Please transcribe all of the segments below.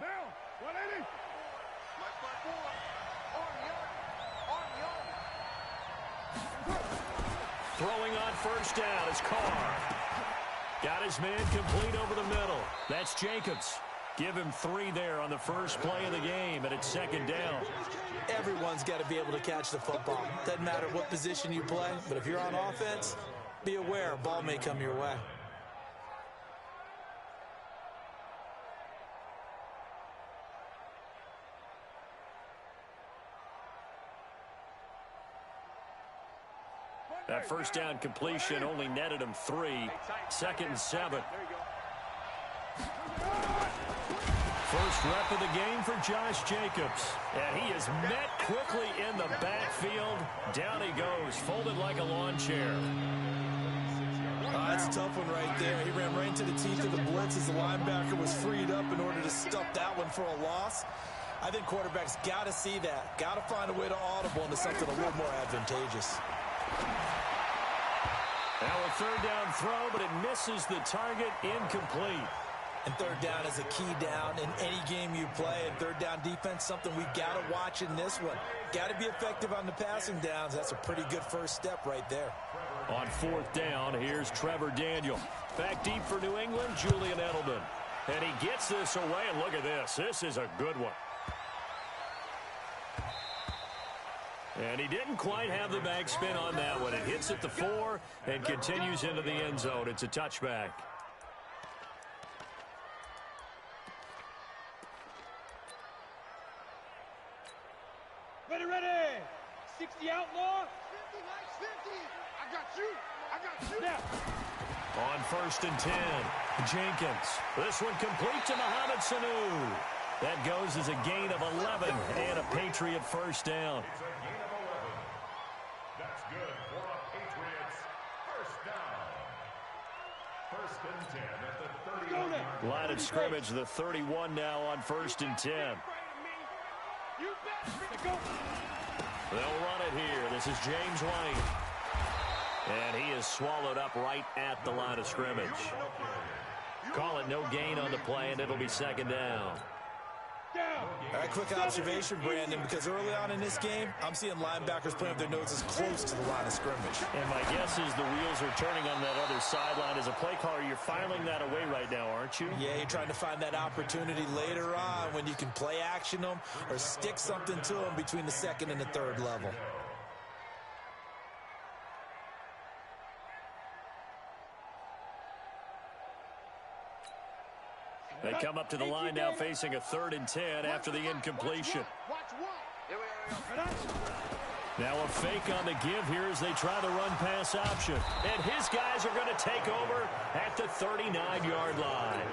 Down. 180. Throwing on first down is Carr. Got his man complete over the middle. That's Jacobs. Give him 3 there on the first play of the game, and it's second down. Everyone's got to be able to catch the football. Doesn't matter what position you play, but if you're on offense, be aware a ball may come your way. That first down completion only netted him 3. Second and 7. First rep of the game for Josh Jacobs. And he is met quickly in the backfield. Down he goes, folded like a lawn chair. That's a tough one right there. He ran right into the teeth of the blitz as the linebacker was freed up in order to stuff that one for a loss. I think quarterbacks got to see that. Got to find a way to audible into something a little more advantageous. Now a third down throw, but it misses the target, incomplete. And third down is a key down in any game you play. And third down defense, something we've got to watch in this one. Got to be effective on the passing downs. That's a pretty good first step right there. On fourth down, here's Trevor Daniel. Back deep for New England, Julian Edelman. And he gets this away, and look at this. This is a good one. And he didn't quite have the backspin on that one. It hits at the 4 and continues into the end zone. It's a touchback. Ready, ready. 60 outlaw. 50, nice 50. I got you. I got you. Now. On first and 10, Jenkins. This one complete to Mohamed Sanu. That goes as a gain of 11 and a Patriot first down. It's a gain of 11. That's good for a Patriots first down. First and 10 at the 31. Line of scrimmage, the 31 now on first and 10. They'll run it here. This is James White. And he is swallowed up right at the line of scrimmage. Call it no gain on the play, and it'll be second down. All right, quick observation, Brandon, because early on in this game, I'm seeing linebackers playing with their noses close to the line of scrimmage. And my guess is the wheels are turning on that other sideline. As a play caller, you're filing that away right now, aren't you? Yeah, you're trying to find that opportunity later on when you can play action them or stick something to them between the second and the third level. They come up to the line now facing a 3rd and 10 after the incompletion. Now a fake on the give here as they try the run-pass option. And his guys are going to take over at the 39-yard line.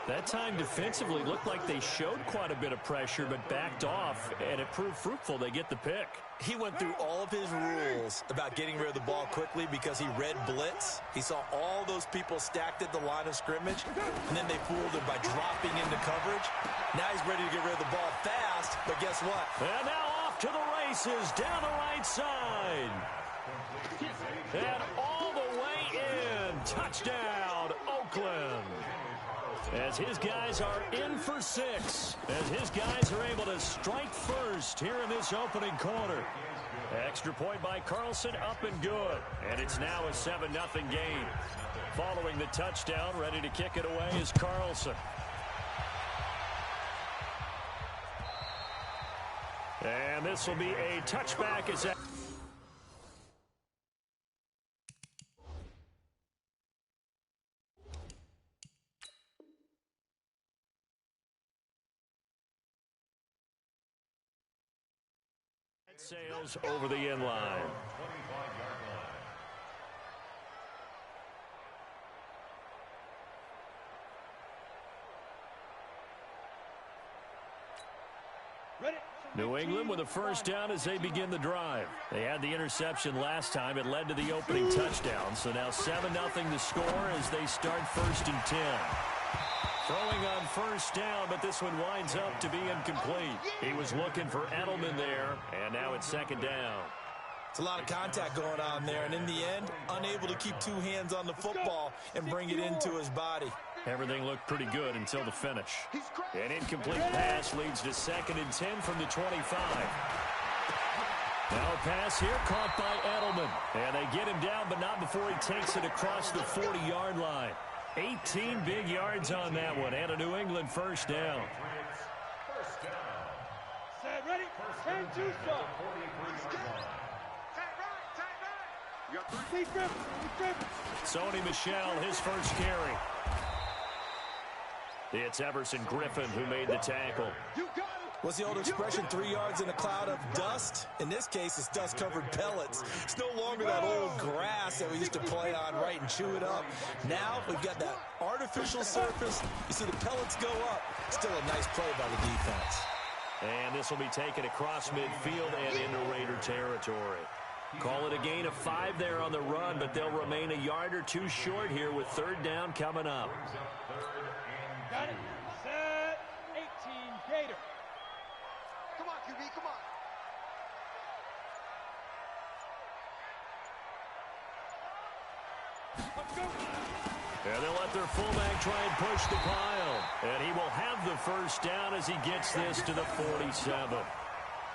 That time defensively looked like they showed quite a bit of pressure but backed off, and it proved fruitful. They get the pick. He went through all of his rules about getting rid of the ball quickly because he read blitz. He saw all those people stacked at the line of scrimmage, and then they fooled him by dropping into coverage. Now he's ready to get rid of the ball fast, but guess what? And now off to the races down the right side. And all the way in. Touchdown, Oakland. As his guys are in for 6. As his guys are able to strike first here in this opening quarter. Extra point by Carlson, up and good. And it's now a 7-0 game. Following the touchdown, ready to kick it away is Carlson. And this will be a touchback as that. Sails over the end line. New England with a first down as they begin the drive. They had the interception last time. It led to the opening touchdown. So now 7-0 the score as they start first and 10. Throwing on first down, but this one winds up to be incomplete. He was looking for Edelman there, and now it's second down. It's a lot of contact going on there, and in the end, unable to keep 2 hands on the football and bring it into his body. Everything looked pretty good until the finish. An incomplete pass leads to 2nd and 10 from the 25. Now a pass here caught by Edelman. And they get him down, but not before he takes it across the 40-yard line. 18 big yards on that one, and a New England first down. Set, ready, and do so. Sony Michel, his first carry. It's Everson Griffin who made the tackle. What's the old expression, 3 yards in a cloud of dust? In this case, it's dust-covered pellets. It's no longer that old grass that we used to play on, right, and chew it up. Now we've got that artificial surface. You see the pellets go up. Still a nice play by the defense. And this will be taken across midfield and into Raider territory. Call it a gain of 5 there on the run, but they'll remain a yard or two short here with 3rd down coming up. Got it. Set. 18 Gator. Come on, QB, come on. Let's go. And they'll let their fullback try and push the pile. And he will have the first down as he gets this to the 47.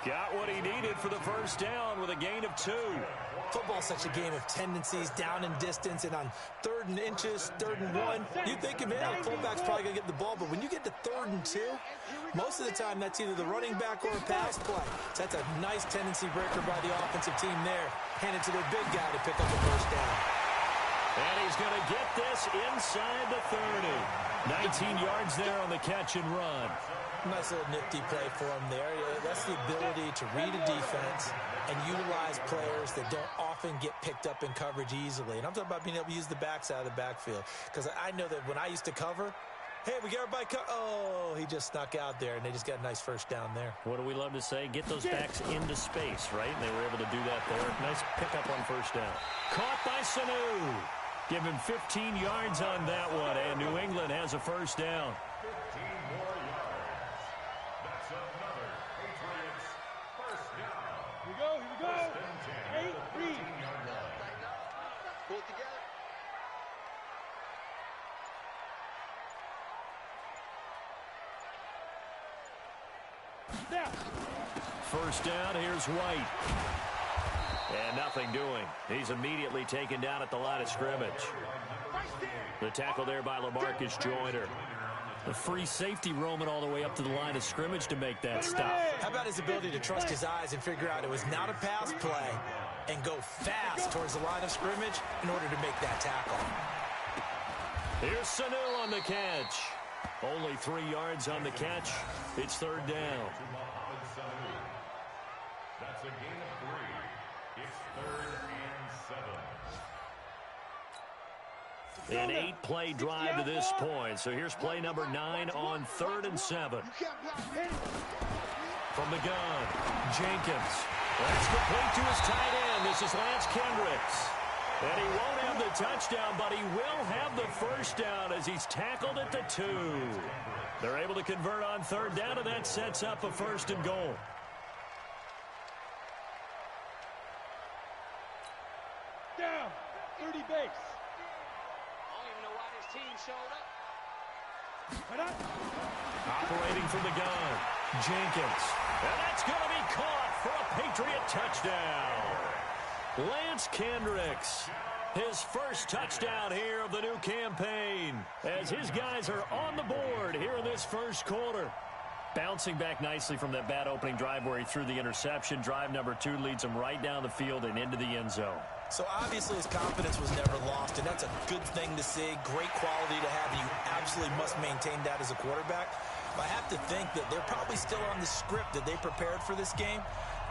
Got what he needed for the first down with a gain of 2. Football's such a game of tendencies, down and distance, and on 3rd and inches, 3rd and 1, you think of it, the fullback's probably going to get the ball, but when you get to 3rd and 2, most of the time that's either the running back or a pass play. So that's a nice tendency breaker by the offensive team there. Hand it to their big guy to pick up the first down. And he's going to get this inside the 30. 19 yards there on the catch and run. Nice little nifty play for him there. That's the ability to read a defense and utilize players that don't often get picked up in coverage easily. And I'm talking about being able to use the backside of the backfield. Because I know that when I used to cover, hey, we got everybody oh, he just snuck out there, and they just got a nice first down there. What do we love to say? Get those backs into space, right? And they were able to do that there. Nice pickup on first down. Caught by Sanu. Give him 15 yards on that one, and New England has a first down. 15 more yards. That's another Patriots first down. Here we go, here we go. 8, 3. Pull it together. Snap. First down, here's White. And nothing doing. He's immediately taken down at the line of scrimmage. The tackle there by LaMarcus Joyner. The free safety roaming all the way up to the line of scrimmage to make that stop. How about his ability to trust his eyes and figure out it was not a pass play and go fast towards the line of scrimmage in order to make that tackle. Here's Sanu on the catch. Only 3 yards on the catch. It's 3rd down. That's a gain of 3. It's 3rd and 7. An 8-play drive to this point. So here's play number 9 on 3rd and 7. From the gun, Jenkins. That's complete to his tight end. This is Lance Kendricks. And he won't have the touchdown, but he will have the first down as he's tackled at the 2. They're able to convert on 3rd down, and that sets up a 1st and goal. Down. 30 base. I don't even know why this team showed up. Operating from the gun, Jenkins. And that's going to be caught for a Patriot touchdown. Lance Kendricks, his first touchdown here of the new campaign, as his guys are on the board here in this first quarter. Bouncing back nicely from that bad opening drive where he threw the interception. Drive number 2 leads him right down the field and into the end zone. So obviously his confidence was never lost, and that's a good thing to see. Great quality to have, and you absolutely must maintain that as a quarterback. But I have to think that they're probably still on the script that they prepared for this game.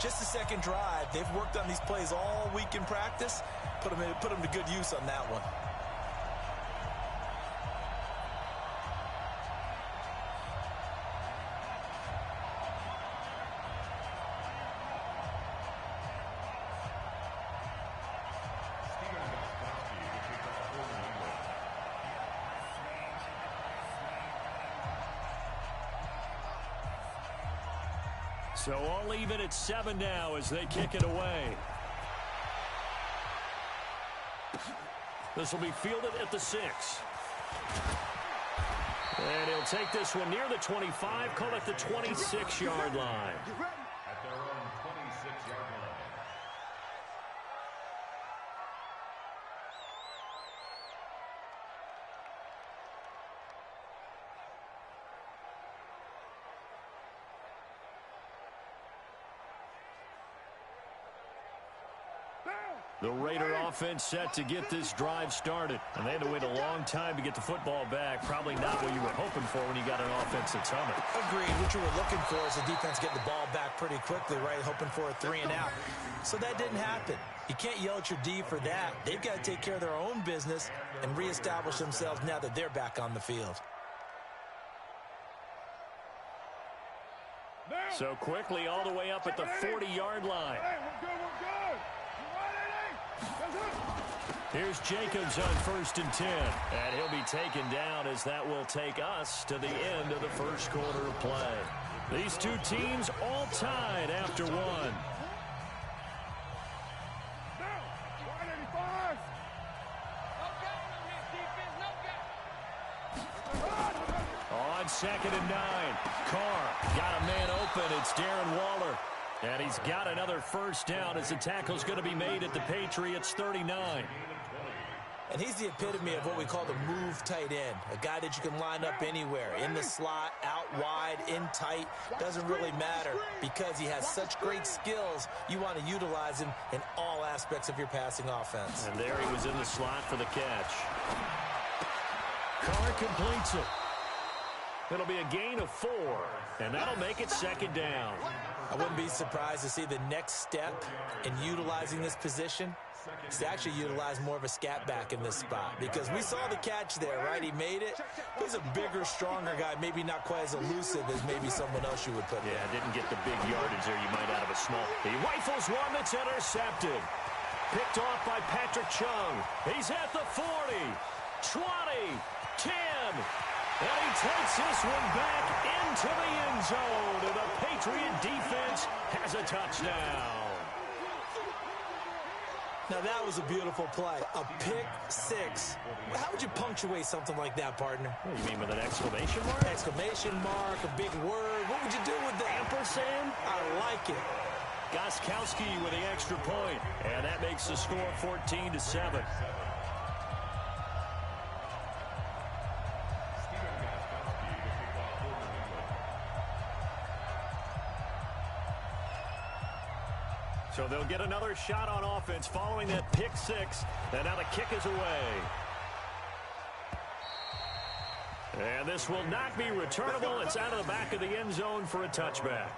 Just the second drive, they've worked on these plays all week in practice. Put them to good use on that one. So all even at 7 now as they kick it away. This will be fielded at the 6. And he'll take this one near the 25, call it the 26-yard line. At their own 26-yard line. The Raider offense set to get this drive started. And they had to wait a long time to get the football back. Probably not what you were hoping for when you got an offense that's humming. Agreed. What you were looking for is the defense getting the ball back pretty quickly, right? Hoping for a 3 and out. So that didn't happen. You can't yell at your D for that. They've got to take care of their own business and reestablish themselves now that they're back on the field. So quickly all the way up at the 40-yard line. Hey, we're good, we're good. Here's Jacobs on 1st and 10. And he'll be taken down as that will take us to the end of the first quarter of play. These two teams all tied after one. On 2nd and 9, Carr got a man open. It's Darren Waller. And he's got another first down as the tackle's going to be made at the Patriots 39. And he's the epitome of what we call the move tight end. A guy that you can line up anywhere. In the slot, out wide, in tight. Doesn't really matter because he has such great skills. You want to utilize him in all aspects of your passing offense. And there he was in the slot for the catch. Carr completes it. It'll be a gain of 4, and that'll make it 2nd down. I wouldn't be surprised to see the next step in utilizing this position is to actually utilize more of a scat back in this spot, because we saw the catch there, right? He made it. He's a bigger, stronger guy, maybe not quite as elusive as maybe someone else you would put there. Yeah, didn't get the big yardage there you might out of a small. He rifles one that's intercepted. Picked off by Patrick Chung. He's at the 40, 20, 10. And he takes this one back into the end zone. And the Patriot defense has a touchdown. Now, that was a beautiful play. A pick 6. How would you punctuate something like that, partner? What do you mean, with an exclamation mark? Exclamation mark, a big word. What would you do with that? Ampersand? I like it. Gostkowski with the extra point. And that makes the score 14-7. So they'll get another shot on offense following that pick 6. And now the kick is away. And this will not be returnable. It's out of the back of the end zone for a touchback.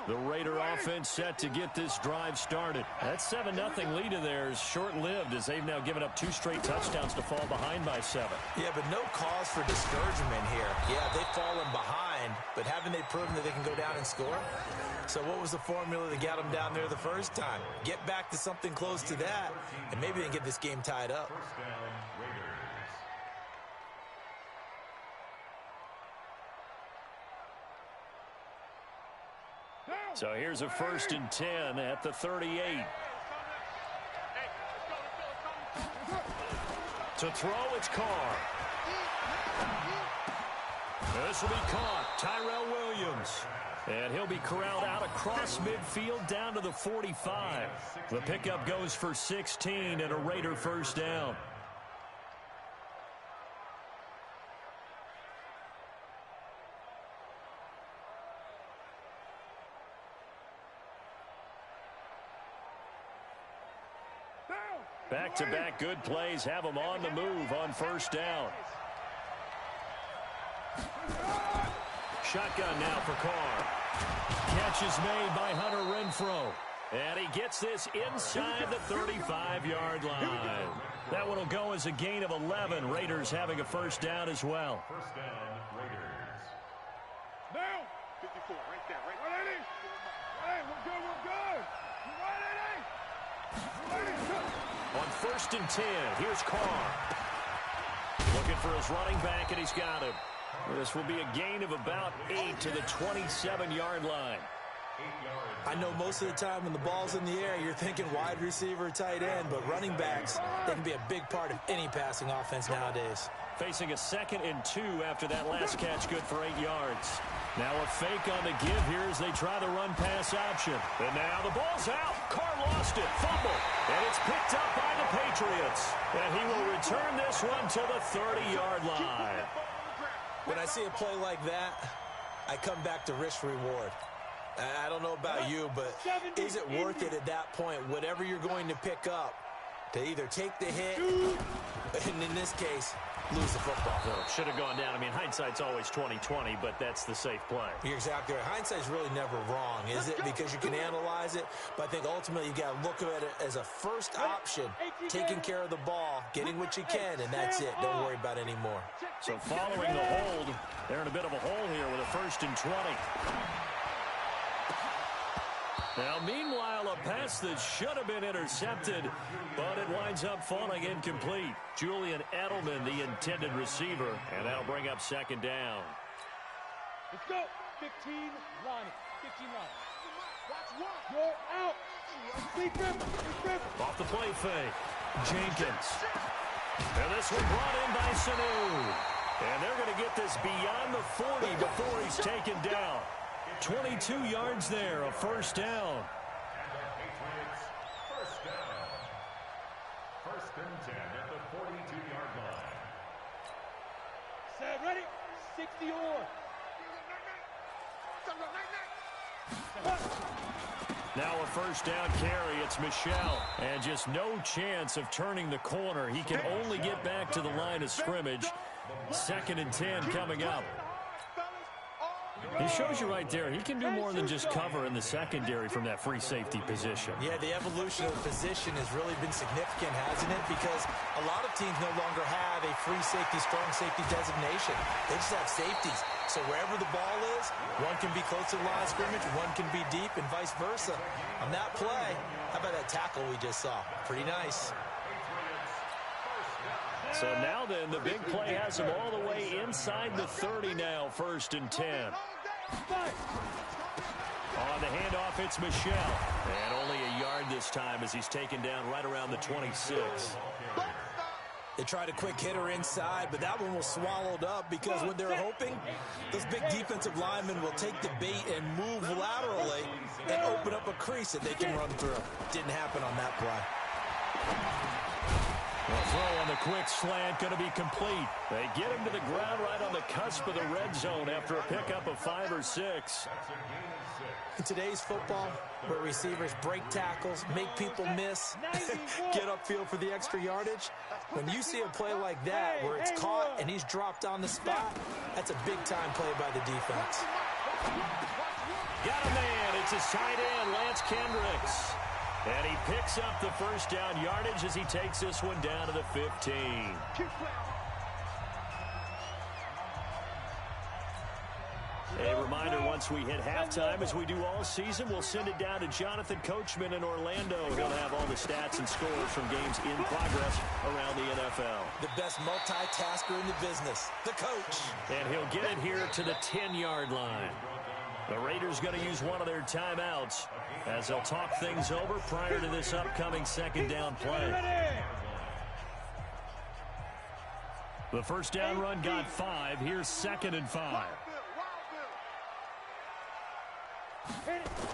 The Raider offense set to get this drive started. That 7-0 lead of theirs short-lived as they've now given up 2 straight touchdowns to fall behind by 7. Yeah, but no cause for discouragement here. Yeah, they've fallen behind, but haven't they proven that they can go down and score? So what was the formula that got them down there the first time? Get back to something close to that, and maybe they can get this game tied up. So here's a 1st and 10 at the 38. To throw, it's Carr. This will be caught. Tyrell Williams. And he'll be corralled out across midfield down to the 45. The pickup goes for 16 and a Raider first down. Back-to-back good plays have them on the move on first down. Shotgun now for Carr. Catch is made by Hunter Renfrow. And he gets this inside the 35-yard line. That one will go as a gain of 11. Raiders having a first down as well. First down, Raiders. Down. 54, right there, right there. Hey, we're good, we're good. You right, Eddie? On 1st and 10, here's Carr. Looking for his running back, and he's got him. This will be a gain of about 8 to the 27-yard line. I know most of the time when the ball's in the air, you're thinking wide receiver, tight end, but running backs, they can be a big part of any passing offense nowadays. Facing a 2nd and 2 after that last catch, good for 8 yards. Now a fake on the give here as they try the run-pass option. And now the ball's out. Carr lost it. Fumble. And it's picked up by the Patriots. And he will return this one to the 30-yard line. When I see a play like that, I come back to risk-reward. I don't know about you, but is it worth it at that point, whatever you're going to pick up, to either take the hit, and in this case, lose the football? Should have gone down. I mean, hindsight's always 20/20, but that's the safe play. You're exactly right. Hindsight's really never wrong, is it? Because you can analyze it, but I think ultimately you got to look at it as a first option, taking care of the ball, getting what you can, and that's it. Don't worry about it anymore. So following the hold, they're in a bit of a hole here with a 1st and 20. Now, meanwhile, a pass that should have been intercepted, but it winds up falling incomplete. Julian Edelman, the intended receiver, and that'll bring up 2nd down. Let's go. 15 line. 15 line. Watch one. You're out. Off the play fake. Jenkins. And this one brought in by Sanu. And they're going to get this beyond the 40 before he's taken down. 22 yards there, a 1st down. And the Patriots, 1st down. 1st and 10 at the 42-yard line. Set, ready. 60 or. Now a 1st down carry. It's Michel. And just no chance of turning the corner. He can only get back to the line of scrimmage. 2nd and 10 coming up. He shows you right there, he can do more than just cover in the secondary from that free safety position. Yeah, the evolution of the position has really been significant, hasn't it? Because a lot of teams no longer have a free safety, strong safety designation. They just have safeties. So wherever the ball is, one can be close to the line of scrimmage, one can be deep, and vice versa. On that play, how about that tackle we just saw? Pretty nice. So now then, the big play has him all the way inside the 30 now, 1st and 10. On the handoff, it's Michel. And only a yard this time as he's taken down right around the 26. They tried a quick hitter inside, but that one was swallowed up because what they're hoping, those big defensive linemen will take the bait and move laterally and open up a crease that they can run through. Didn't happen on that play. The throw on the quick slant going to be complete. They get him to the ground right on the cusp of the red zone after a pickup of 5 or 6. In today's football, where receivers break tackles, make people miss, get upfield for the extra yardage, when you see a play like that where it's caught and he's dropped on the spot, that's a big-time play by the defense. Got a man. It's his tight end, Lance Kendricks. And he picks up the 1st down yardage as he takes this one down to the 15. A reminder, once we hit halftime, as we do all season, we'll send it down to Jonathan Coachman in Orlando. He'll have all the stats and scores from games in progress around the NFL. The best multitasker in the business, the coach. And he'll get it here to the 10-yard line. The Raiders going to use one of their timeouts as they'll talk things over prior to this upcoming 2nd down play. The 1st down run got 5. Here's 2nd and 5.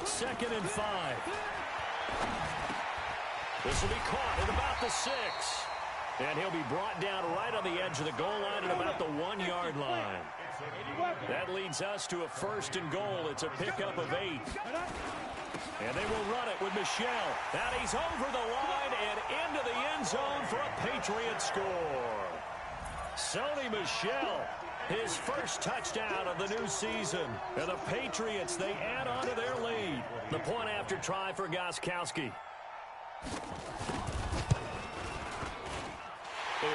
2nd and 5. This will be caught at about the 6. And he'll be brought down right on the edge of the goal line at about the 1-yard line. That leads us to a 1st and goal. It's a pickup of 8. And they will run it with Michel. And he's over the line and into the end zone for a Patriot score. Sony Michel, his first touchdown of the new season. And the Patriots, they add on to their lead. The point after try for Gostkowski.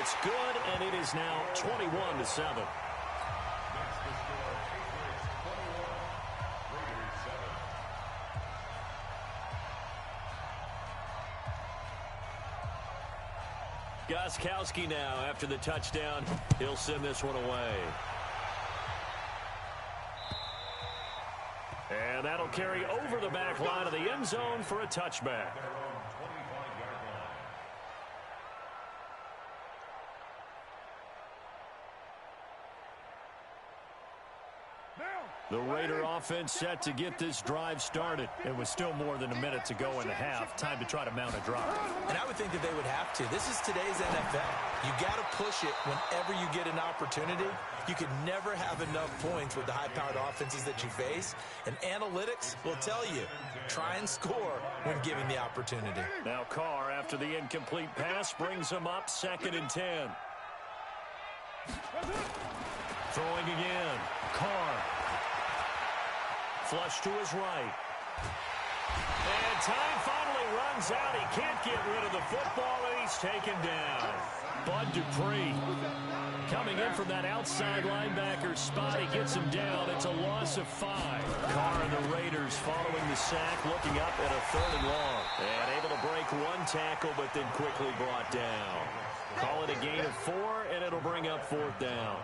It's good, and it is now 21-7. Gostkowski now after the touchdown. He'll send this one away. And that'll carry over the back line of the end zone for a touchback. The Raider offense set to get this drive started. It was still more than a minute to go in the half. Time to try to mount a drive. And I would think that they would have to. This is today's NFL. You got to push it whenever you get an opportunity. You can never have enough points with the high-powered offenses that you face. And analytics will tell you, try and score when given the opportunity. Now Carr, after the incomplete pass, brings him up 2nd and 10. Throwing again. Carr. Flush to his right. And time finally runs out. He can't get rid of the football, and he's taken down. Bud Dupree coming in from that outside linebacker spot. He gets him down. It's a loss of 5. Carr and the Raiders following the sack, looking up at a 3rd and long. And able to break one tackle, but then quickly brought down. Call it a gain of 4, and it'll bring up 4th down.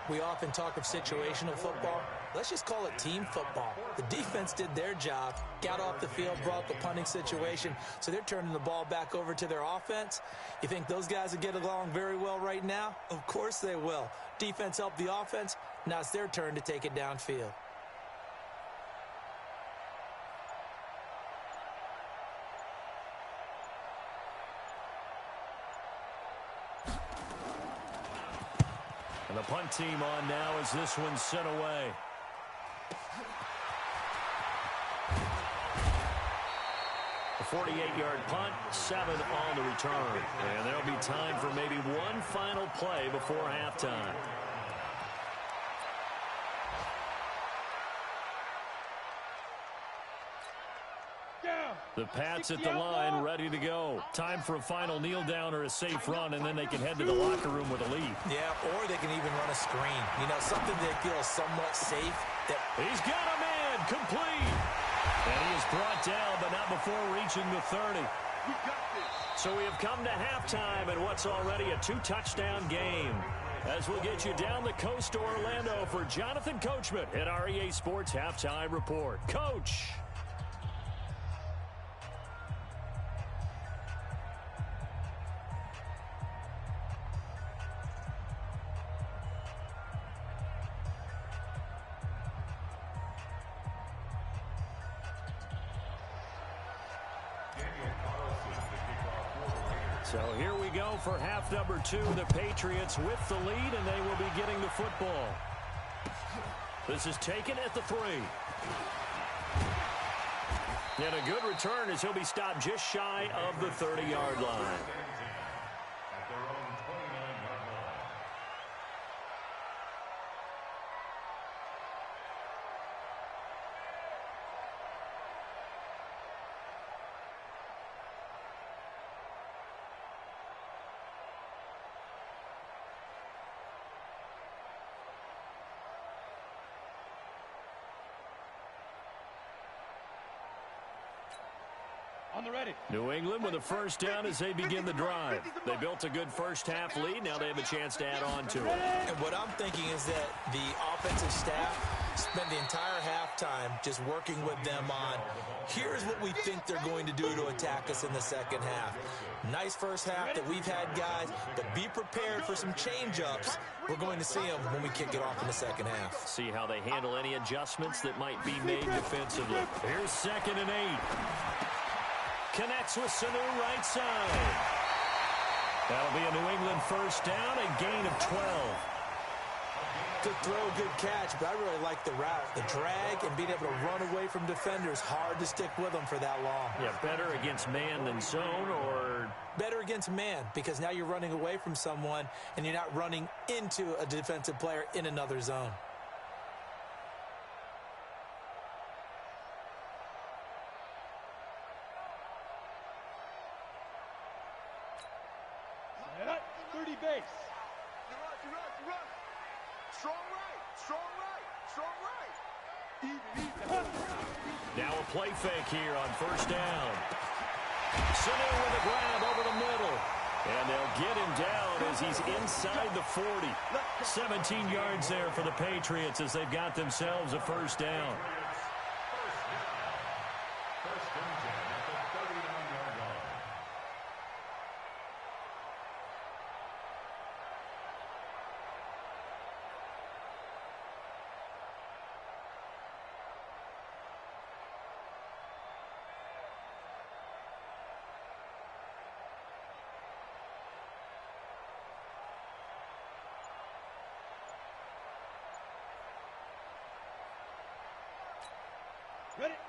We often talk of situational football. Let's just call it team football. The defense did their job, got off the field, brought the punting situation, so they're turning the ball back over to their offense. You think those guys will get along very well right now? Of course they will. Defense helped the offense. Now it's their turn to take it downfield. And the punt team on now as this one's sent away. A 48-yard punt, 7 on the return. And there'll be time for maybe one final play before halftime. The Pats at the line, ready to go. Time for a final kneel down or a safe run, and then they can head to the locker room with a lead. Yeah, or they can even run a screen. You know, something they feel somewhat safe. He's got a man, complete. And he is brought down, but not before reaching the 30. So we have come to halftime in what's already a 2-touchdown game. As we'll get you down the coast to Orlando for Jonathan Coachman at our EA Sports Halftime Report. Coach. So here we go for half number 2. The Patriots with the lead, and they will be getting the football. This is taken at the 3. And a good return as he'll be stopped just shy of the 30-yard line. On the ready. New England with a first down as they begin the drive. They built a good first-half lead. Now they have a chance to add on to it. And what I'm thinking is that the offensive staff spent the entire halftime just working with them on, here's what we think they're going to do to attack us in the second half. Nice first half that we've had, guys, but be prepared for some change-ups. We're going to see them when we kick it off in the second half. See how they handle any adjustments that might be made defensively. Here's 2nd and 8. Connects with Sanu right side. That'll be a New England first down, a gain of 12. Good throw, good catch, but I really like the route. The drag and being able to run away from defenders, hard to stick with them for that long. Yeah, better against man than zone, or? Better against man, because now you're running away from someone and you're not running into a defensive player in another zone. Set. 30 base. Strong right, strong right, strong right. Now a play fake here on first down. Sanu with a grab over the middle. And they'll get him down as he's inside the 40. 17 yards there for the Patriots as they've got themselves a first down. First and 10 at the 39-yard line.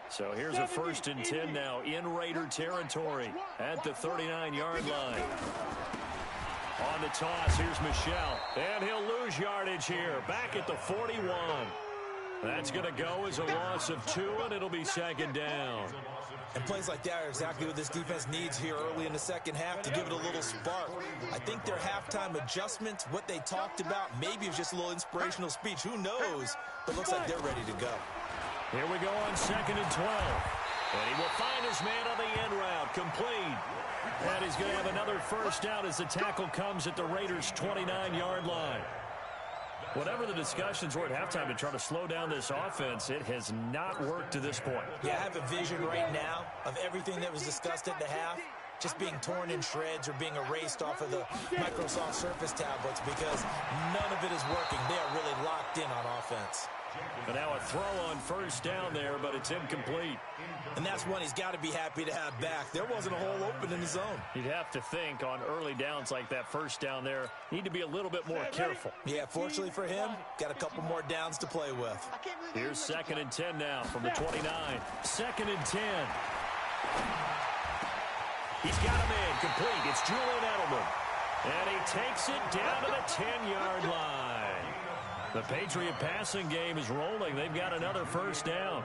So here's a first and 10 now in Raider territory at the 39-yard line. On the toss, here's Michel. And he'll lose yardage here, back at the 41. That's going to go as a loss of 2, and it'll be second down. And plays like that are exactly what this defense needs here early in the second half to give it a little spark. I think their halftime adjustments, what they talked about, maybe it was just a little inspirational speech. Who knows? But it looks like they're ready to go. Here we go on second and 12. And he will find his man on the end route, complete. And he's going to have another first down as the tackle comes at the Raiders' 29-yard line. Whatever the discussions were at halftime to try to slow down this offense, it has not worked to this point. Yeah, I have a vision right now of everything that was discussed at the half just being torn in shreds or being erased off of the Microsoft Surface tablets because none of it is working. They are really locked in on offense. But now a throw on first down there, but it's incomplete. And that's one he's got to be happy to have back. There wasn't a hole open in the zone. You'd have to think on early downs like that first down there, need to be a little bit more careful. Yeah, fortunately for him, got a couple more downs to play with. Here's second and 10 now from the 29. Second and 10. He's got a man complete. It's Julian Edelman. And he takes it down to the 10-yard line. The Patriot passing game is rolling. They've got another first down.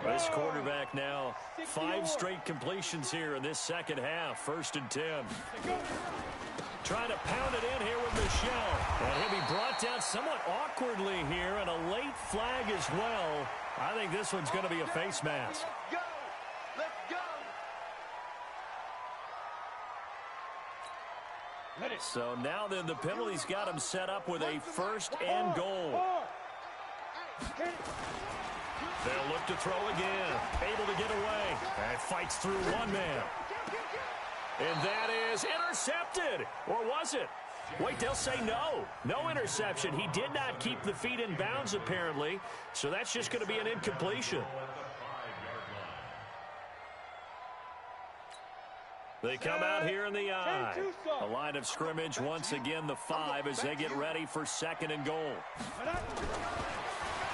This quarterback now 5 straight completions here in this second half. First and 10. Trying to pound it in here with Michel. And he'll be brought down somewhat awkwardly here, and a late flag as well. I think this one's going to be a face mask. So now then the penalty's got him set up with a first and goal. They'll look to throw again. Able to get away. And fights through one man. And that is intercepted. Or was it? Wait, they'll say no. No interception. He did not keep the feet in bounds apparently. So that's just going to be an incompletion. They come out here in the I. The line of scrimmage once again the 5 as they get ready for second and goal.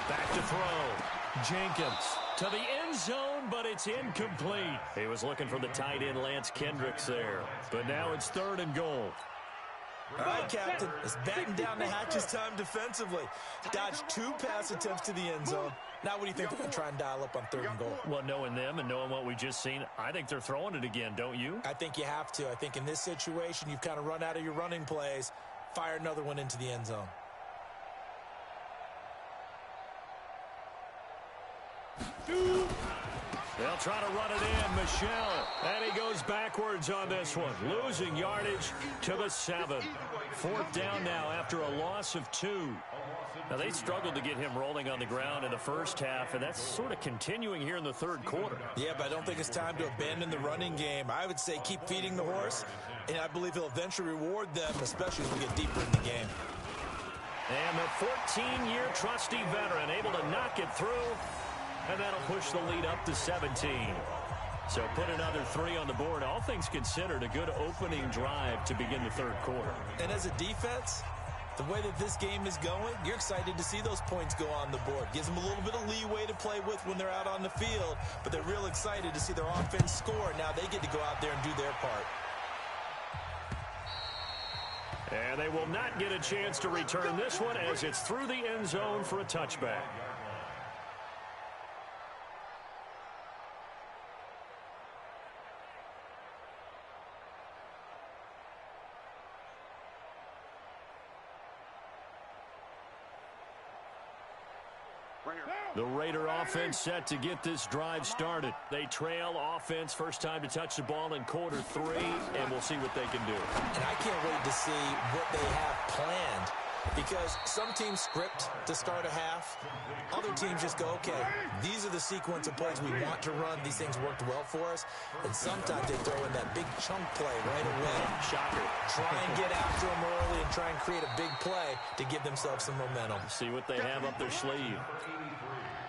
Back to throw. Jenkins to the end zone, but it's incomplete. He was looking for the tight end Lance Kendricks there. But now it's third and goal. All right, Captain. It's batting down the hatches time defensively. Dodged 2 pass attempts to the end zone. Now what do you think they're going to try and dial up on third and goal? Well, knowing them and knowing what we just seen, I think they're throwing it again, don't you? I think you have to. I think in this situation, you've kind of run out of your running plays. Fire another one into the end zone. They'll try to run it in. Michel. And he goes backwards on this one. Losing yardage to the 7. Fourth down now after a loss of 2. Now, they struggled to get him rolling on the ground in the first half, and that's sort of continuing here in the third quarter. Yeah, but I don't think it's time to abandon the running game. I would say keep feeding the horse, and I believe he'll eventually reward them, especially as we get deeper in the game. And the 14-year trusty veteran able to knock it through, and that'll push the lead up to 17. So put another 3 on the board. All things considered, a good opening drive to begin the third quarter. And as a defense, the way that this game is going, you're excited to see those points go on the board. Gives them a little bit of leeway to play with when they're out on the field, but they're real excited to see their offense score. Now they get to go out there and do their part. And they will not get a chance to return this one as it's through the end zone for a touchback. The Raider offense set to get this drive started. They trail offense, first time to touch the ball in quarter 3, and we'll see what they can do. And I can't wait to see what they have planned, because some teams script to start a half. Other teams just go, okay, these are the sequence of plays we want to run. These things worked well for us. And sometimes they throw in that big chunk play right away. Shocker. Try and get after them early and try and create a big play to give themselves some momentum. See what they have up their sleeve.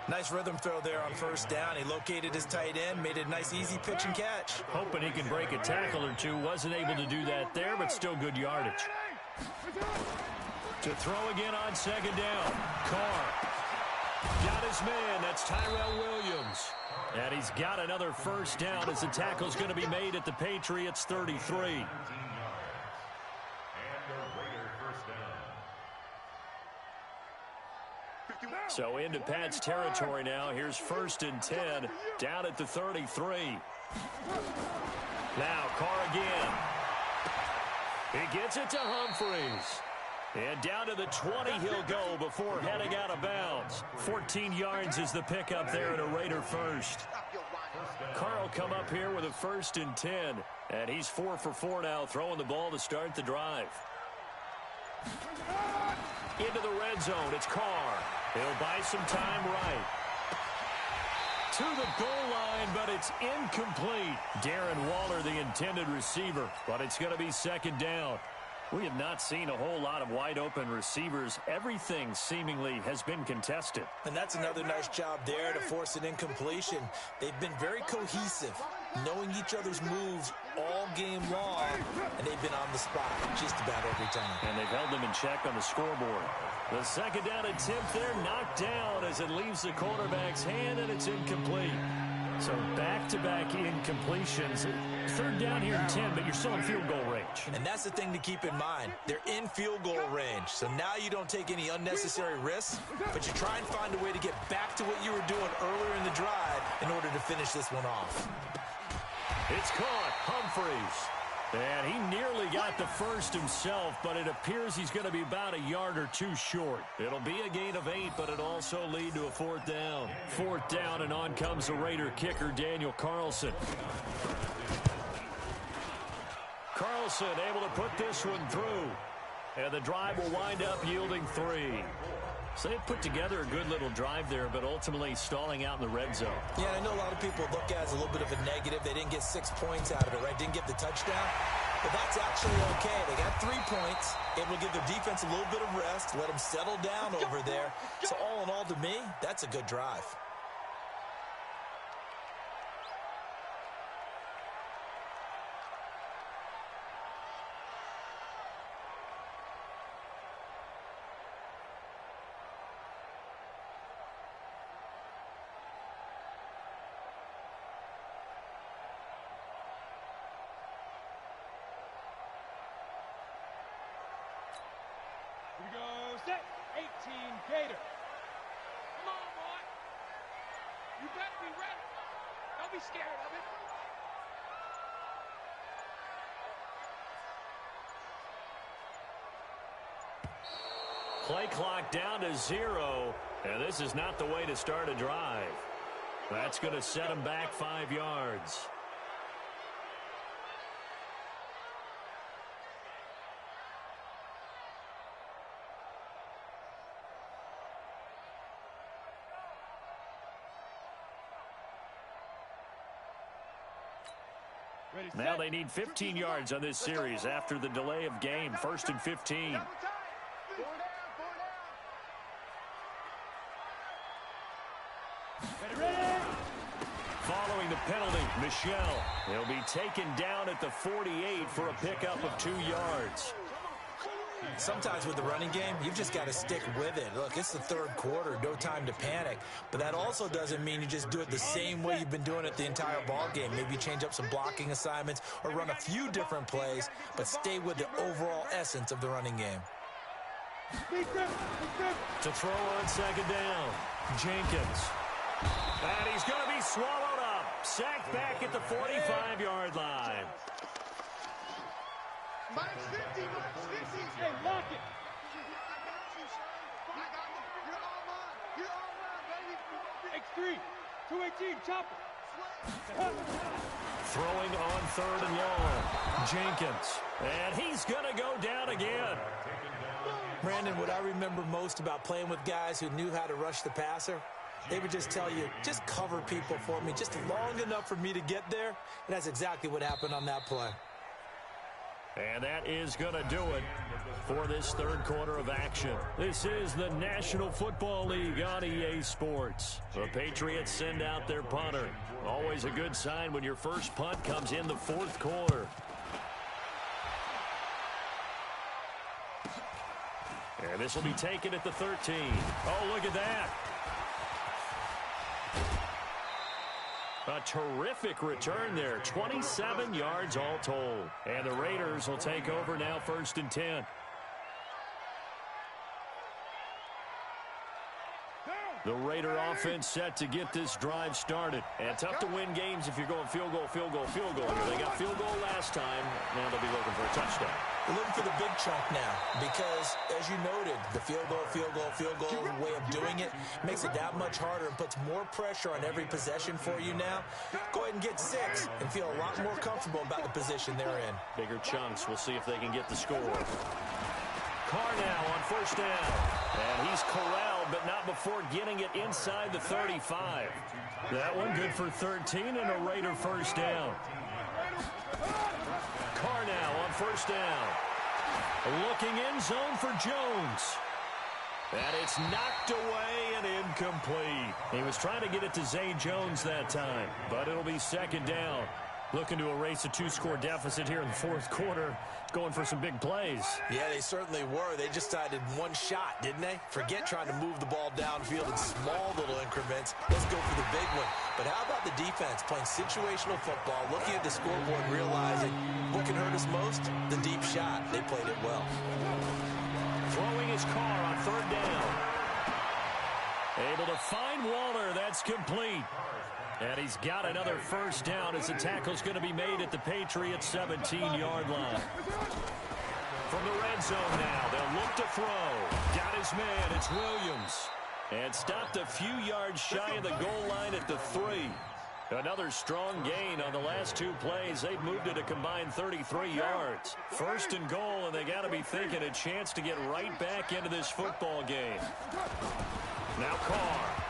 Nice rhythm throw there on first down. He located his tight end, made a nice easy pitch and catch. Hoping he can break a tackle or two. Wasn't able to do that there, but still good yardage. To throw again on second down. Carr. Got his man. That's Tyrell Williams. And he's got another first down as the tackle's going to be made at the Patriots 33. So into Pat's territory now. Here's 1st and 10 down at the 33. Now Carr again. He gets it to Humphries. And down to the 20 he'll go before heading out of bounds. 14 yards is the pickup there at a Raider first. Carr will come up here with a 1st and 10. And he's 4 for 4 now, throwing the ball to start the drive. Into the red zone, it's Carr. He'll buy some time right. To the goal line, but it's incomplete. Darren Waller, the intended receiver, but it's going to be 2nd down. We have not seen a whole lot of wide-open receivers. Everything seemingly has been contested. And that's another nice job there to force an incompletion. They've been very cohesive, knowing each other's moves all game long, and they've been on the spot just about every time. And they've held them in check on the scoreboard. The 2nd down attempt there knocked down as it leaves the quarterback's hand, and it's incomplete. So back-to-back incompletions. 3rd down here and 10, but you're still in field goal range. And that's the thing to keep in mind. They're in field goal range. So now you don't take any unnecessary risks, but you try and find a way to get back to what you were doing earlier in the drive in order to finish this one off. It's caught. Humphries. And he nearly got the first himself, but it appears he's going to be about a yard or 2 short. It'll be a gain of 8, but it'll also lead to a 4th down. 4th down, and on comes the Raider kicker, Daniel Carlson. Carlson able to put this one through. And the drive will wind up yielding 3. So they put together a good little drive there, but ultimately stalling out in the red zone. Yeah, I know a lot of people look at it as a little bit of a negative. They didn't get 6 points out of it, right? Didn't get the touchdown. But that's actually okay. They got 3 points. Able to give their defense a little bit of rest, let them settle down over there. So all in all, to me, that's a good drive. Here we go, set, 18, Gator. Come on, boy. You better be ready. Don't be scared of it. Play clock down to 0, and this is not the way to start a drive. That's going to set them back 5 yards. Now they need 15 yards on this series after the delay of game. 1st and 15. Following the penalty, Michelle. He'll be taken down at the 48 for a pickup of 2 yards. Sometimes with the running game, you've just got to stick with it. Look, it's the 3rd quarter, no time to panic. But that also doesn't mean you just do it the same way you've been doing it the entire ball game. Maybe change up some blocking assignments or run a few different plays, but stay with the overall essence of the running game. To throw on 2nd down, Jenkins. And he's going to be swallowed up. Sacked back at the 45-yard line. Minus 50, minus 50. Hey, lock it. I got you, son. I got you. You're all mine. You're all mine, Heavyweight team, chop it. Throwing on 3rd and long. Jenkins. And he's going to go down again. Brandon, what I remember most about playing with guys who knew how to rush the passer, they would just tell you, just cover people for me, just long enough for me to get there. And that's exactly what happened on that play. And that is going to do it for this 3rd quarter of action. This is the National Football League on EA Sports. The Patriots send out their punter. Always a good sign when your first punt comes in the 4th quarter. And this will be taken at the 13. Oh, look at that. A terrific return there. 27 yards all told. And the Raiders will take over now 1st and 10. The Raider offense set to get this drive started. And tough to win games if you're going field goal, field goal, field goal. They got field goal last time. Now they'll be looking for a touchdown. They're looking for the big chunk now because, as you noted, the field goal way of doing it makes it that much harder and puts more pressure on every possession for you now. Go ahead and get 6 and feel a lot more comfortable about the position they're in. Bigger chunks. We'll see if they can get the score. Carr now on 1st down. And he's corralled, but not before getting it inside the 35. That one good for 13 and a Raider 1st down. Carr now on 1st down. Looking in zone for Jones. And it's knocked away and incomplete. He was trying to get it to Zay Jones that time, but it'll be 2nd down. Looking to erase a 2-score deficit here in the 4th quarter. Going for some big plays. Yeah, they certainly were. They just decided one shot, didn't they? Forget trying to move the ball downfield in small little increments. Let's go for the big one. But how about the defense playing situational football, looking at the scoreboard, realizing what can hurt us most? The deep shot. They played it well. Throwing his Carr on 3rd down. Able to find Waller. That's complete. And he's got another 1st down as the tackle's going to be made at the Patriots' 17-yard line. From the red zone now, they'll look to throw. Got his man, it's Williams. And stopped a few yards shy of the goal line at the 3. Another strong gain on the last 2 plays. They've moved it a combined 33 yards. 1st and goal, and they got to be thinking a chance to get right back into this football game. Now Carr.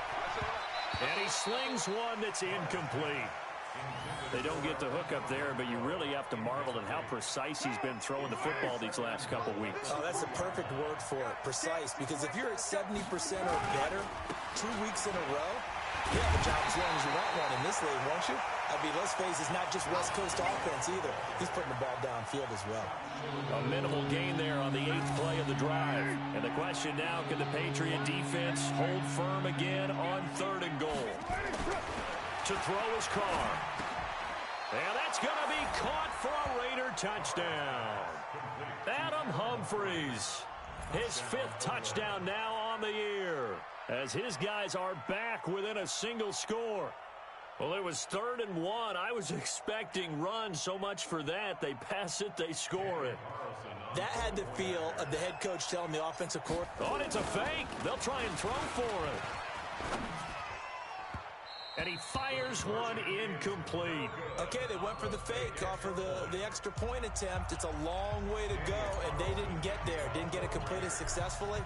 And he slings one that's incomplete. They don't get the hook up there, but you really have to marvel at how precise he's been throwing the football these last couple weeks. Oh, that's a perfect word for it, precise, because if you're at 70% or better 2 weeks in a row, you have a job as long as you want one in this league, won't you? I mean, let's face it, it's not just West Coast offense either. He's putting the ball downfield as well. A minimal gain there on the 8th play of the drive. And the question now, can the Patriot defense hold firm again on 3rd and goal? To throw his Carr. And that's going to be caught for a Raider touchdown. Adam Humphries. His 5th touchdown now on the year, as his guys are back within a single score. Well, it was 3rd and 1. I was expecting runs, so much for that. They pass it, they score it. That had the feel of the head coach telling the offensive coordinator. Oh, and it's a fake. They'll try and throw for it. And he fires one incomplete. Okay, they went for the fake off of the extra point attempt. It's a long way to go, and they didn't get there. Didn't get it completed successfully.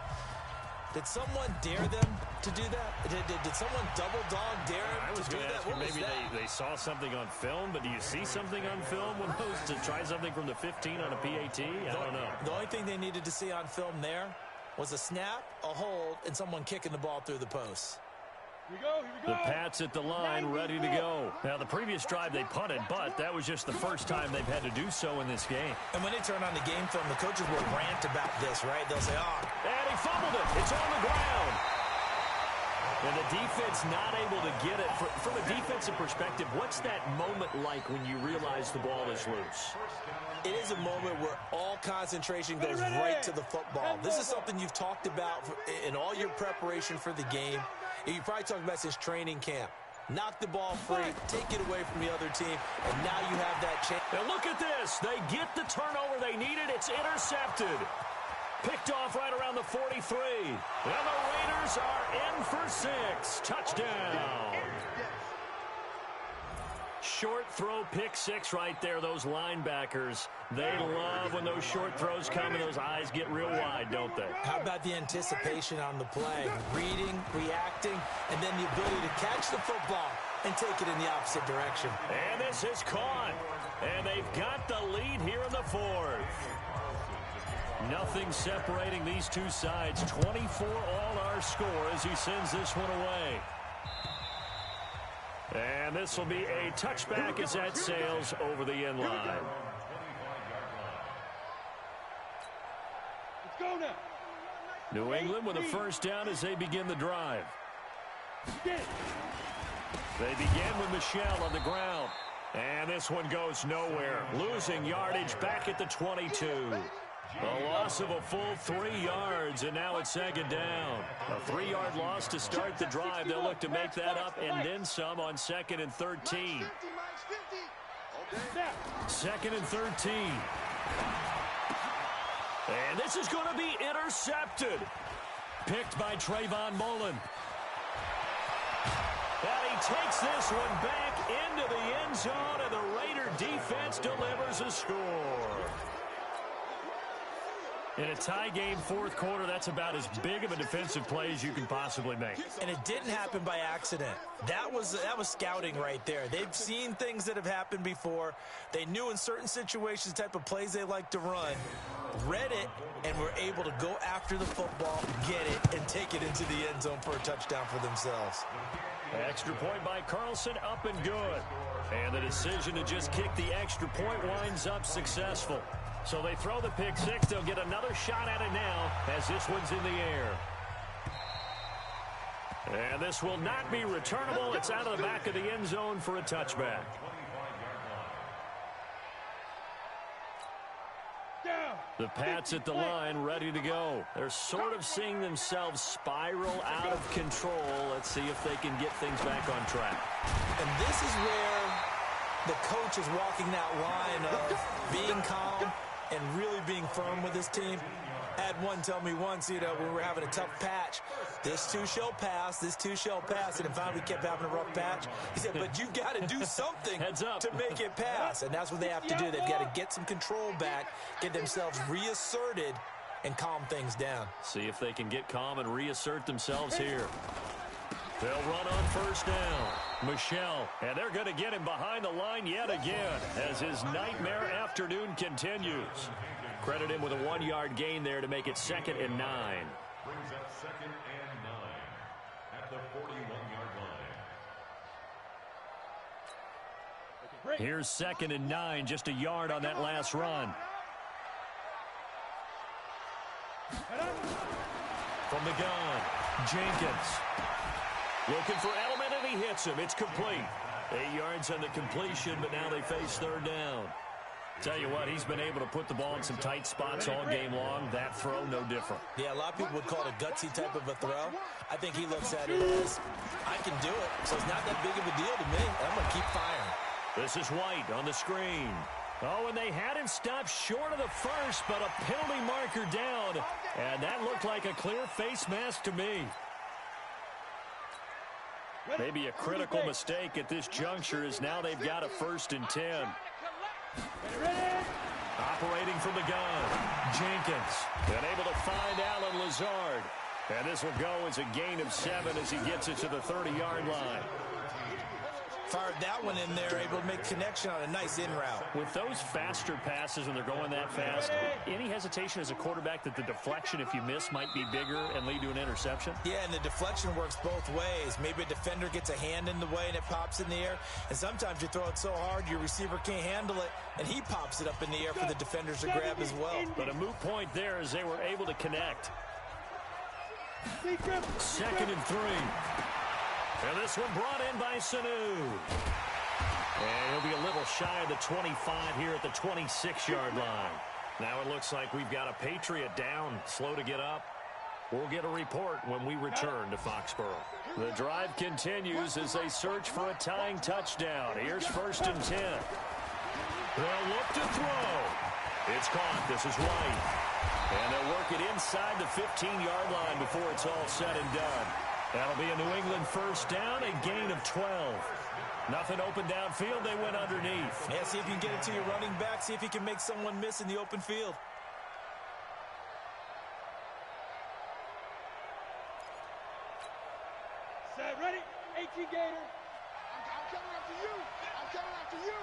Did someone dare them to do that? Did someone double dog dare them to do that? What maybe they saw something on film, but do you see something on film when those to try something from the 15 on a PAT? I don't know. The only thing they needed to see on film there was a snap, a hold, and someone kicking the ball through the post. Here we go. The Pats at the line, ready to go. Now, the previous drive they punted, but that was just the first time they've had to do so in this game. And when they turn on the game film, the coaches will rant about this, right? They'll say, And he fumbled it. It's on the ground. And the defense not able to get it. From a defensive perspective, what's that moment like when you realize the ball is loose? It is a moment where all concentration goes right to the football. This is something you've talked about in all your preparation for the game. You probably talked about since training camp. Knock the ball free, take it away from the other team, and now you have that chance. And look at this. They get the turnover they needed. It's intercepted. Picked off right around the 43. And the Raiders are in for 6. Touchdown. short throw pick six right there, those linebackers. They love when those short throws come and those eyes get real wide, don't they? How about the anticipation on the play? Reading, reacting, and then the ability to catch the football and take it in the opposite direction. And this is caught. And they've got the lead here in the fourth. Nothing separating these two sides. 24 all our score as he sends this one away. And this will be a touchback as that sails over the end line. Let's go now. New England with a first down as they begin the drive. Get it. They begin with Michel on the ground. And this one goes nowhere. Losing yardage back at the 22. A loss of a full 3 yards, and now it's second down. A 3-yard loss to start the drive. They'll look to make that up and then some on 2nd and 13. Second and 13. And this is going to be intercepted. Picked by Trayvon Mullen. And he takes this one back into the end zone, and the Raider defense delivers a score. In a tie game fourth quarter, that's about as big of a defensive play as you can possibly make. And it didn't happen by accident. That was scouting right there. They've seen things that have happened before. They knew in certain situations the type of plays they like to run, read it, and were able to go after the football, get it, and take it into the end zone for a touchdown for themselves. Extra point by Carlson, up and good. And the decision to just kick the extra point winds up successful. So they throw the pick six. They'll get another shot at it now as this one's in the air. And this will not be returnable. It's out of the back of the end zone for a touchback. The Pats at the line, ready to go. They're sort of seeing themselves spiral out of control. Let's see if they can get things back on track. And this is where the coach is walking that line of being calm and really being firm with his team. I had one tell me once, when we were having a tough patch, this too shall pass, this too shall pass. And finally we kept having a rough patch. He said, but you've got to do something to make it pass. And that's what they have to do. They've got to get some control back, get themselves reasserted, and calm things down. See if they can get calm and reassert themselves here. They'll run on first down. Michel, and they're going to get him behind the line yet again as his nightmare afternoon continues. Credit him with a 1-yard gain there to make it 2nd and 9. Brings up 2nd and 9 at the 41-yard line. Here's 2nd and 9, just a yard on that last run. From the gun, Jenkins. Looking for Edelman, and he hits him. It's complete. 8 yards on the completion, but now they face third down. Tell you what, he's been able to put the ball in some tight spots all game long. That throw, no different. Yeah, a lot of people would call it a gutsy type of a throw. I think he looks at it as, I can do it, so it's not that big of a deal to me. I'm going to keep firing. This is White on the screen. Oh, and they had him stopped short of the first, but a penalty marker down. And that looked like a clear face mask to me. Maybe a critical mistake at this juncture is now they've got a 1st and 10. Operating from the gun, Jenkins. And able to find Alan Lazard. And this will go as a gain of 7 as he gets it to the 30-yard line. Fired that one in there, able to make connection on a nice in route. With those faster passes when they're going that fast, any hesitation as a quarterback that the deflection, if you miss, might be bigger and lead to an interception? Yeah, and the deflection works both ways. Maybe a defender gets a hand in the way and it pops in the air. And sometimes you throw it so hard your receiver can't handle it, and he pops it up in the air for the defenders to grab as well. But a moot point there as they were able to connect. 2nd and 3. And this one brought in by Sanu. And he'll be a little shy of the 25 here at the 26-yard line. Now it looks like we've got a Patriot down, slow to get up. We'll get a report when we return to Foxborough. The drive continues as they search for a tying touchdown. Here's 1st and 10. They'll look to throw. It's caught. This is White. And they'll work it inside the 15-yard line before it's all said and done. That'll be a New England first down, a gain of 12. Nothing open downfield. They went underneath. Yeah, see if you can get it to your running back. See if you can make someone miss in the open field. Set, ready? 18 Gator. I'm coming after you. I'm coming after you.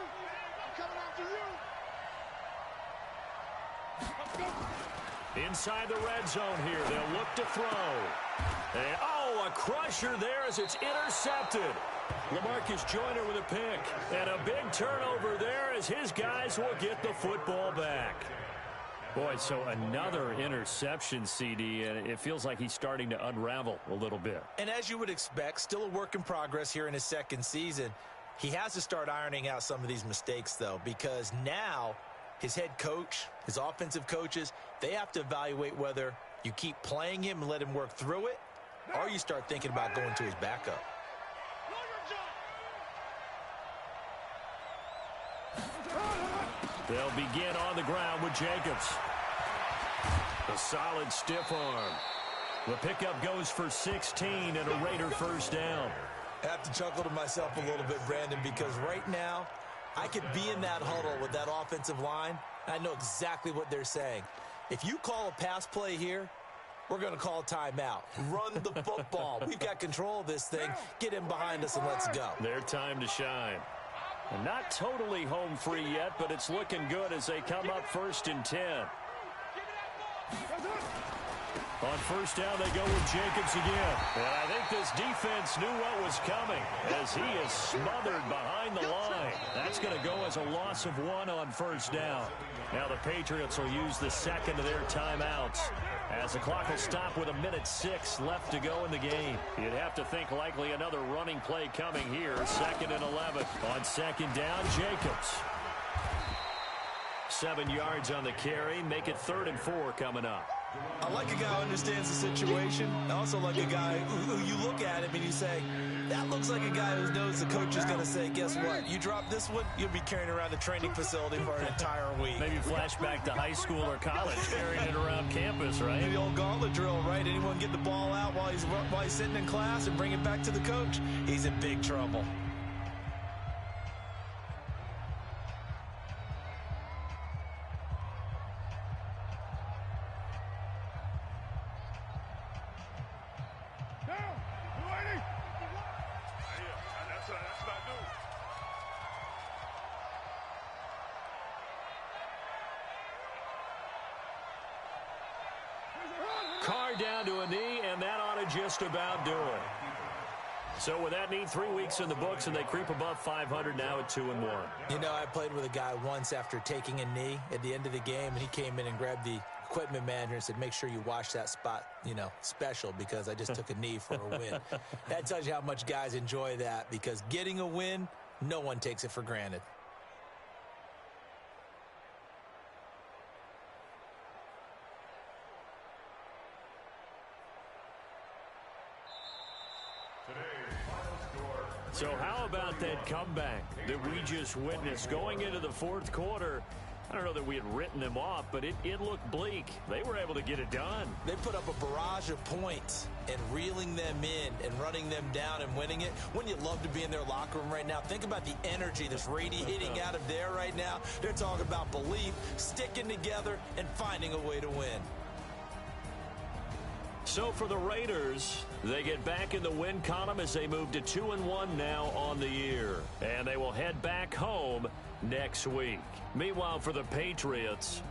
I'm coming after you. Let's go. Inside the red zone here. They'll look to throw. And, oh, a crusher there as it's intercepted. LaMarcus Joyner with a pick. And a big turnover there as his guys will get the football back. Boy, so another interception, CD, and it feels like he's starting to unravel a little bit. And as you would expect, still a work in progress here in his second season. He has to start ironing out some of these mistakes, though, because now his head coach, his offensive coaches, they have to evaluate whether you keep playing him and let him work through it, or you start thinking about going to his backup. They'll begin on the ground with Jacobs. A solid stiff arm. The pickup goes for 16 and a Raider first down. I have to chuckle to myself a little bit, Brandon, because right now I could be in that huddle with that offensive line. I know exactly what they're saying. If you call a pass play here, we're going to call a timeout. Run the football. We've got control of this thing. Get in behind us and let's go. Their time to shine. And not totally home free yet, but it's looking good as they come up 1st and 10. On first down, they go with Jacobs again. And I think this defense knew what was coming as he is smothered behind the line. That's going to go as a loss of 1 on first down. Now the Patriots will use the second of their timeouts as the clock will stop with 1:06 left to go in the game. You'd have to think likely another running play coming here. 2nd and 11. On second down, Jacobs. 7 yards on the carry. Make it 3rd and 4 coming up. I like a guy who understands the situation. I also like a guy who you look at him and you say, that looks like a guy who knows the coach is going to say, guess what? You drop this one, you'll be carrying around the training facility for an entire week. Maybe flashback to high school or college, carrying it around campus, right? The old gauntlet drill, right? Anyone get the ball out while he's sitting in class and bring it back to the coach? He's in big trouble. Carr down to a knee, and that ought to just about do it. So with that knee, 3 weeks in the books, and they creep above 500 now at 2-1. You know, I played with a guy once after taking a knee at the end of the game, and he came in and grabbed the equipment manager and said, make sure you wash that spot, you know, special, because I just took a knee for a win. That tells you how much guys enjoy that, because getting a win, no one takes it for granted. So how about that comeback that we just witnessed going into the 4th quarter? I don't know that we had written them off, but it looked bleak. They were able to get it done. They put up a barrage of points and reeling them in and running them down and winning it. Wouldn't you love to be in their locker room right now? Think about the energy that's radiating out of there right now. They're talking about belief, sticking together, and finding a way to win. So for the Raiders, they get back in the win column as they move to 2-1 now on the year. And they will head back home next week. Meanwhile, for the Patriots,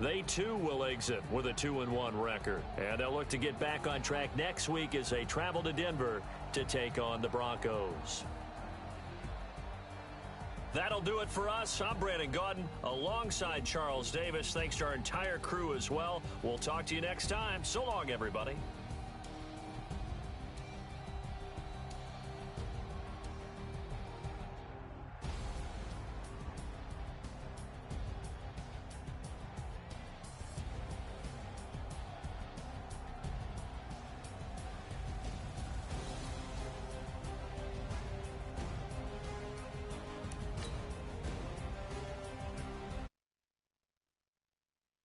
they too will exit with a 2-1 record. And they'll look to get back on track next week as they travel to Denver to take on the Broncos. That'll do it for us. I'm Brandon Gaudin alongside Charles Davis. Thanks to our entire crew as well. We'll talk to you next time. So long, everybody.